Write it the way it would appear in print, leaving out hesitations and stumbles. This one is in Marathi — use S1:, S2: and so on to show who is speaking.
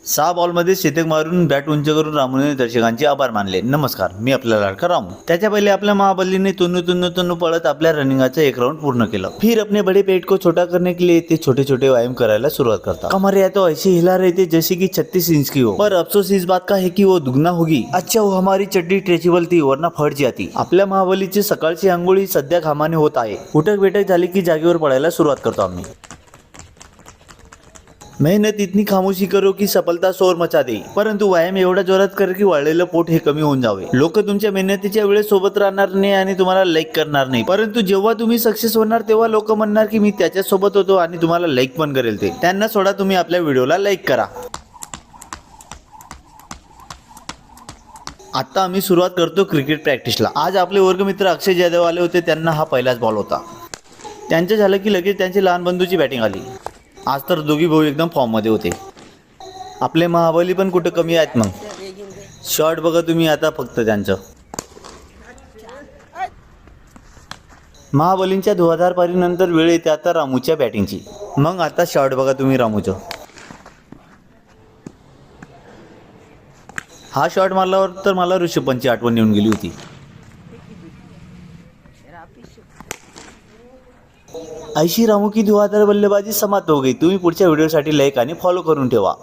S1: 6 बॉलमध्ये शतक मारून बॅट उंच करून रामूने दर्शकांचे आभार मानले। नमस्कार, मी आपला लाडका रामू। त्याच्या पहिले आपल्या महाबलीने तुन्नू पळत आपल्या रनिंगचा एक राउंड पूर्ण केला। फिर अपने बड़े पेट को छोटा करने के लिए ते छोटे छोटे व्यायाम करायला सुरुवात करता। कमर या तो ऐसे हिला रहे थे जैसे कि 36 इंच की हो, पर अफसोस इस बात का है कि वो दुगना होगी। अच्छा वो हमारी चड्डी स्ट्रेचेबल थी वरना फट जाती। आपल्या महाबलीची सकाळची आंघोळी सध्या घामाने होत आहे। उठक बैठक झाली की जागेवर पडायला सुरुवात करतो आम्ही। मेहनत इतनी खामोशी करो की सफलता शोर मचा दे, परंतु व्यायाम एवढा जोरात कर की वाळलेलं पोट हे कमी होऊन जावे। लोक तुमच्या मेहनतीच्या वेळेस सोबत राहणार नाही आणि तुम्हाला लाईक करणार नाही, परंतु जेव्हा तुम्ही सक्सेस होणार तेव्हा लोक म्हणणार की मी त्याच्या सोबत होतो आणि तुम्हाला लाईक पण करेल। ते त्यांना सोडा, तुम्ही आपल्या व्हिडिओला लाईक करा। आता आम्ही सुरुवात करतो क्रिकेट प्रॅक्टिसला। आज आपले वर्गमित्र अक्षय जाधव आले होते, त्यांना हा पहिलाच बॉल होता। त्यांचं झालं की लगेच त्यांची लहान बंधूची बॅटिंग आली। आज तर दोघी भाऊ एकदम फॉर्म मध्ये होते। आपले महाबली पण कुठे कमी आहेत मग। शॉट बघा तुम्ही आता फक्त त्यांचं। महाबलींच्या धुवाधार पारीनंतर वेळ येते आता रामूच्या बॅटिंगची। मग आता शॉट बघा तुम्ही रामूचं। हा शॉट मारल्यावर तर मला ऋषभ पंतची आठवण येऊन गेली होती। ऐशी रामू की धुआधार बल्लेबाजी समाप्त हो गई। तुम्ही पुढच्या व्हिडिओसाठी लाईक आणि फॉलो करून ठेवा।